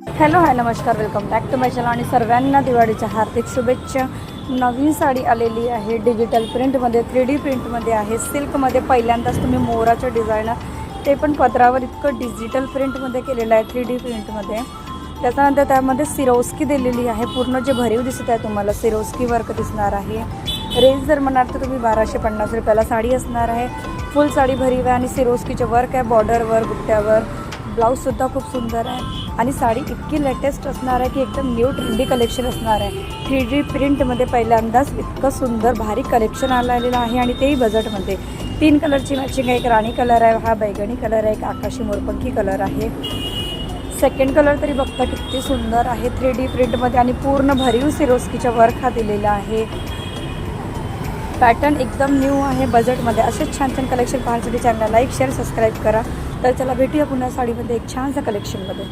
Hello hi नमस्कार, welcome back to my channel आणि सर्वांना दिवाळीच्या हार्दिक शुभेच्छा। नवीन साडी आलेली आहे डिजिटल प्रिंटमध्ये, 3D प्रिंटमध्ये आहे, सिल्कमध्ये। पहिल्यांदाच तुम्ही मोराचं डिझायनर ते पण पदरावर इतकं डिजिटल प्रिंटमध्ये केलेलं आहे, 3D प्रिंटमध्ये। त्याच्यानंतर त्यामध्ये सिरोस्की दिलेली आहे, पूर्ण जे भरीव दिसत आहे तुम्हाला सिरोस्की वर्क दिसणार आहे। रेंज जर म्हणाल तर तुम्ही 1250 रुपयाला साडी असणार आहे। फुल साडी भरीव आहे आणि सिरोस्कीचे वर्क आहे, बॉर्डरवर, बुट्ट्यावर। ब्लाऊजसुद्धा खूप सुंदर आहे आणि साडी इतकी लेटेस्ट असणार आहे की एकदम न्यू ट्रेंडी कलेक्शन असणार आहे। 3D प्रिंटमध्ये पहिल्यांदाच इतकं सुंदर भारी कलेक्शन आलेलं आहे आणि तेही बजेटमध्ये। 3 कलरची मॅचिंग आहे, एक राणी कलर आहे, हा बैगणी कलर आहे, एक आकाशी मोरपंखी कलर आहे। सेकंड कलर तरी बघता किती सुंदर आहे 3D प्रिंटमध्ये आणि पूर्ण भरीव सिरोस्कीचा वर्क हा दिलेला आहे। पॅटर्न एकदम न्यू आहे बजेटमध्ये। असेच छान छान कलेक्शन पाहण्यासाठी चॅनलला लाईक, शेअर, सबस्क्राईब करा। तर चला भेटूया पुन्हा साडीमध्ये एक छानसा कलेक्शनमध्ये।